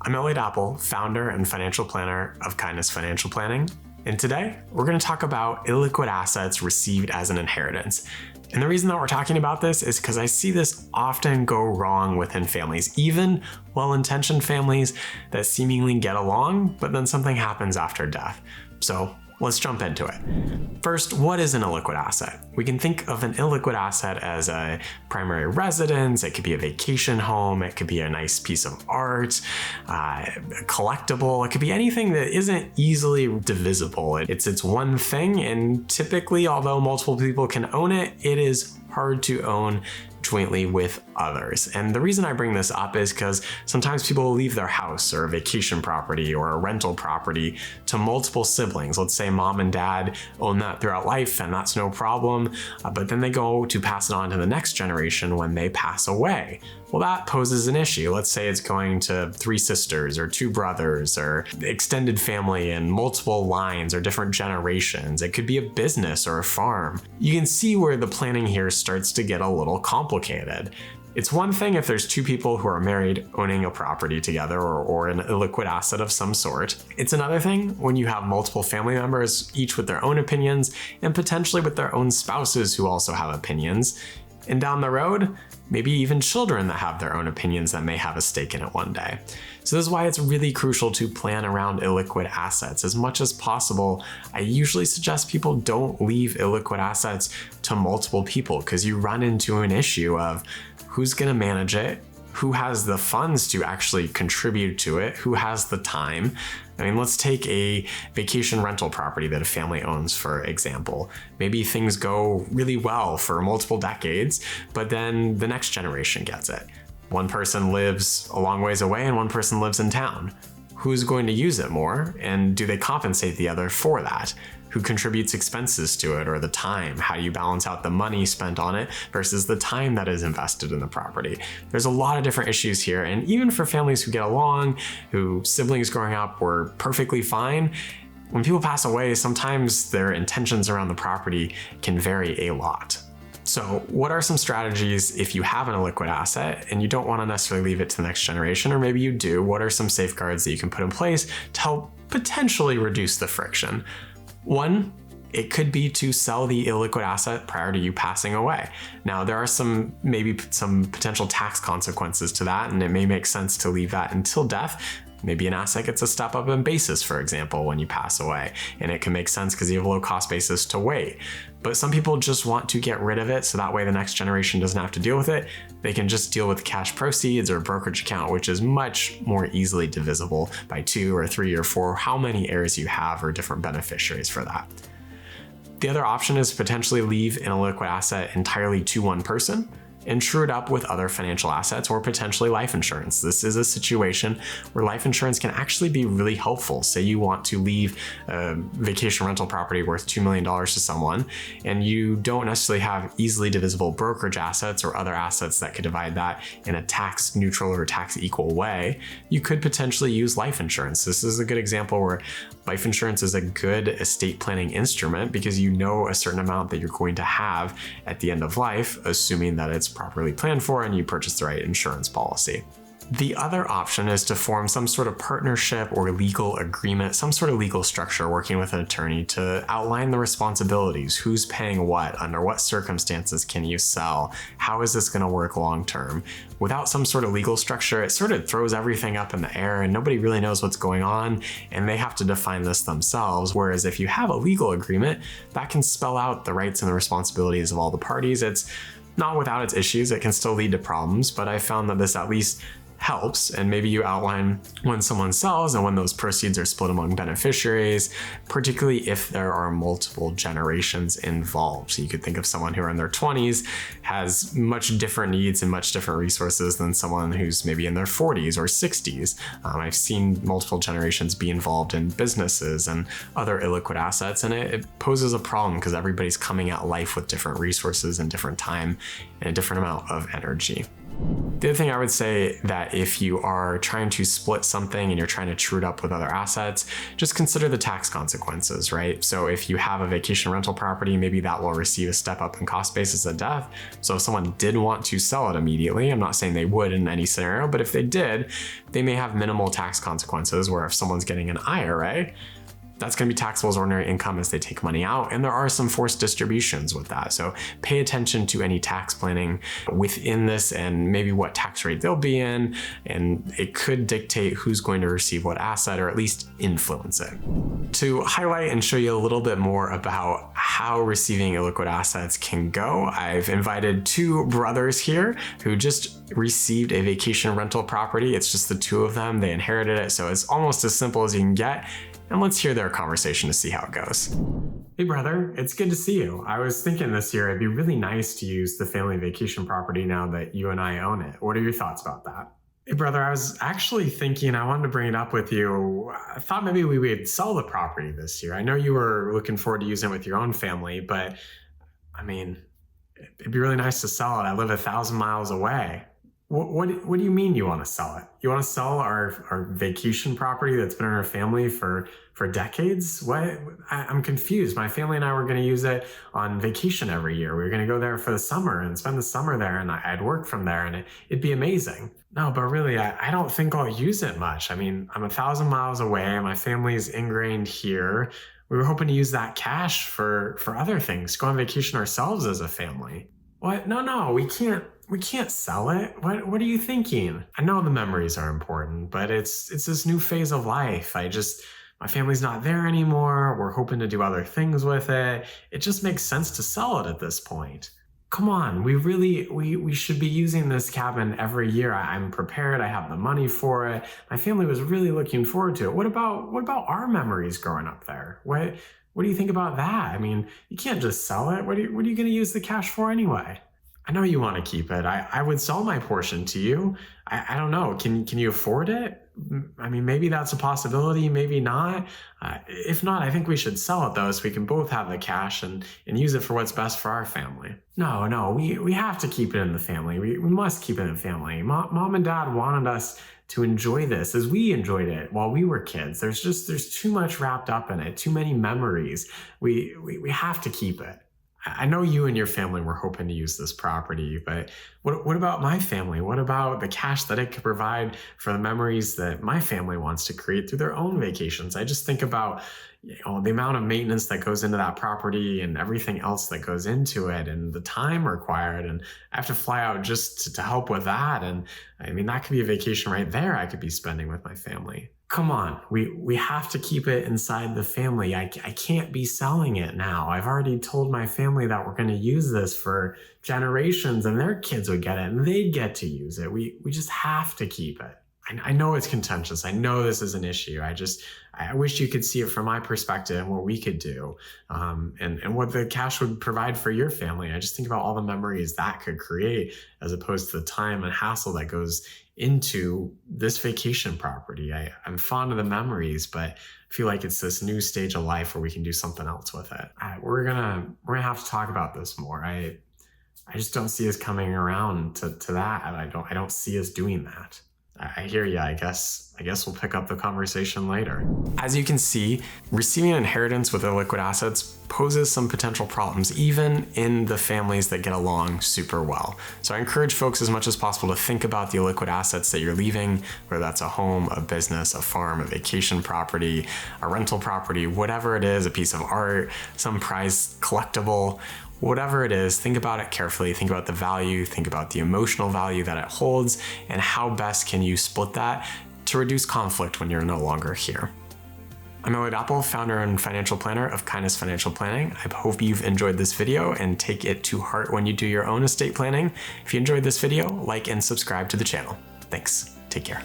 I'm Elliot Apple, founder and financial planner of Kindness Financial Planning, and today we're going to talk about illiquid assets received as an inheritance. And the reason that we're talking about this is because I see this often go wrong within families, even well-intentioned families that seemingly get along, but then something happens after death. So let's jump into it. First, what is an illiquid asset? We can think of an illiquid asset as a primary residence. It could be a vacation home. It could be a nice piece of art, a collectible. It could be anything that isn't easily divisible. It's one thing, and typically, although multiple people can own it, it is hard to own jointly with others. And the reason I bring this up is because sometimes people will leave their house or a vacation property or a rental property to multiple siblings. Let's say mom and dad own that throughout life, and that's no problem, but then they go to pass it on to the next generation when they pass away. Well, that poses an issue. Let's say it's going to 3 sisters or 2 brothers or extended family and multiple lines or different generations. It could be a business or a farm. You can see where the planning here starts to get a little complicated. It's one thing if there's 2 people who are married owning a property together or an illiquid asset of some sort. It's another thing when you have multiple family members, each with their own opinions and potentially with their own spouses who also have opinions. And down the road, maybe even children that have their own opinions that may have a stake in it one day. So this is why it's really crucial to plan around illiquid assets as much as possible. I usually suggest people don't leave illiquid assets to multiple people because you run into an issue of who's going to manage it, who has the funds to actually contribute to it, who has the time. I mean, let's take a vacation rental property that a family owns, for example. Maybe things go really well for multiple decades, but then the next generation gets it. One person lives a long ways away and one person lives in town. Who's going to use it more? And do they compensate the other for that? Who contributes expenses to it or the time? How do you balance out the money spent on it versus the time that is invested in the property? There's a lot of different issues here. And even for families who get along, who siblings growing up were perfectly fine, when people pass away, sometimes their intentions around the property can vary a lot. So what are some strategies if you have an illiquid asset and you don't want to necessarily leave it to the next generation, or maybe you do? What are some safeguards that you can put in place to help potentially reduce the friction? One, it could be to sell the illiquid asset prior to you passing away. Now, there are maybe some potential tax consequences to that, and it may make sense to leave that until death. Maybe an asset gets a step up in basis, for example, when you pass away, and it can make sense because you have a low cost basis to wait. But some people just want to get rid of it so that way the next generation doesn't have to deal with it. They can just deal with cash proceeds or a brokerage account, which is much more easily divisible by 2 or 3 or 4, how many heirs you have or different beneficiaries for that. The other option is to potentially leave an illiquid asset entirely to one person and true it up with other financial assets or potentially life insurance. This is a situation where life insurance can actually be really helpful. Say you want to leave a vacation rental property worth $2 million to someone, and you don't necessarily have easily divisible brokerage assets or other assets that could divide that in a tax neutral or tax equal way. You could potentially use life insurance. This is a good example where life insurance is a good estate planning instrument because you know a certain amount that you're going to have at the end of life, assuming that it's properly planned for and you purchase the right insurance policy. The other option is to form some sort of partnership or legal agreement, some sort of legal structure working with an attorney to outline the responsibilities, who's paying what, under what circumstances can you sell, how is this going to work long term. Without some sort of legal structure, it sort of throws everything up in the air and nobody really knows what's going on and they have to define this themselves. Whereas if you have a legal agreement, that can spell out the rights and the responsibilities of all the parties. It's not without its issues, it can still lead to problems, but I found that this at least helps. And maybe you outline when someone sells and when those proceeds are split among beneficiaries, particularly if there are multiple generations involved. So you could think of someone who are in their 20s, has much different needs and much different resources than someone who's maybe in their 40s or 60s. I've seen multiple generations be involved in businesses and other illiquid assets, and it poses a problem because everybody's coming at life with different resources and different time and a different amount of energy. The other thing I would say that if you are trying to split something and you're trying to true it up with other assets, just consider the tax consequences, right? So if you have a vacation rental property, maybe that will receive a step up in cost basis at death. So if someone did want to sell it immediately, I'm not saying they would in any scenario, but if they did, they may have minimal tax consequences, where if someone's getting an IRA, that's going to be taxable as ordinary income as they take money out. And there are some forced distributions with that. So pay attention to any tax planning within this and maybe what tax rate they'll be in. And it could dictate who's going to receive what asset, or at least influence it. To highlight and show you a little bit more about how receiving illiquid assets can go, I've invited two brothers here who just received a vacation rental property. It's just the two of them. They inherited it. So it's almost as simple as you can get. And let's hear their conversation to see how it goes. Hey brother, it's good to see you. I was thinking this year it'd be really nice to use the family vacation property now that you and I own it. What are your thoughts about that? Hey brother, I was actually thinking, I wanted to bring it up with you. I thought maybe we would sell the property this year. I know you were looking forward to using it with your own family, but I mean, it'd be really nice to sell it. I live 1,000 miles away. What do you mean you want to sell it? You want to sell our vacation property that's been in our family for decades? What? I'm confused. My family and I were going to use it on vacation every year. We were going to go there for the summer and spend the summer there, and I'd work from there, and it'd be amazing. No, but really, I don't think I'll use it much. I mean, I'm 1,000 miles away. My family's ingrained here. We were hoping to use that cash for other things, go on vacation ourselves as a family. What? No, we can't sell it. What are you thinking? I know the memories are important, but it's this new phase of life. My family's not there anymore. We're hoping to do other things with it. It just makes sense to sell it at this point. Come on, we should be using this cabin every year. I'm prepared. I have the money for it. My family was really looking forward to it. What about our memories growing up there? What do you think about that? I mean, you can't just sell it. What are you going to use the cash for anyway? I know you want to keep it. I would sell my portion to you. I don't know. Can you afford it? I mean, maybe that's a possibility, maybe not. If not, I think we should sell it though, so we can both have the cash and use it for what's best for our family. No, we have to keep it in the family. We must keep it in the family. Mom and Dad wanted us to enjoy this as we enjoyed it while we were kids. There's too much wrapped up in it, too many memories. We have to keep it. I know you and your family were hoping to use this property, but what about my family? What about the cash that it could provide for the memories that my family wants to create through their own vacations? I just think about the amount of maintenance that goes into that property and everything else that goes into it and the time required. And I have to fly out just to help with that. And I mean, that could be a vacation right there I could be spending with my family. Come on, we have to keep it inside the family. I can't be selling it now. I've already told my family that we're going to use this for generations and their kids would get it and they'd get to use it. We just have to keep it. I know it's contentious. I know this is an issue. I wish you could see it from my perspective and what we could do and what the cash would provide for your family. I just think about all the memories that could create as opposed to the time and hassle that goes into this vacation property. I'm fond of the memories, but I feel like it's this new stage of life where we can do something else with it. We're gonna have to talk about this more. I just don't see us coming around to that. I don't see us doing that. I hear you. I guess we'll pick up the conversation later. As you can see, receiving an inheritance with illiquid assets poses some potential problems, even in the families that get along super well. So I encourage folks as much as possible to think about the illiquid assets that you're leaving, whether that's a home, a business, a farm, a vacation property, a rental property, whatever it is, a piece of art, some prized collectible. Whatever it is, think about it carefully, think about the value, think about the emotional value that it holds, and how best can you split that to reduce conflict when you're no longer here. I'm Elliot Apple, founder and financial planner of Kindness Financial Planning. I hope you've enjoyed this video and take it to heart when you do your own estate planning. If you enjoyed this video, like and subscribe to the channel. Thanks. Take care.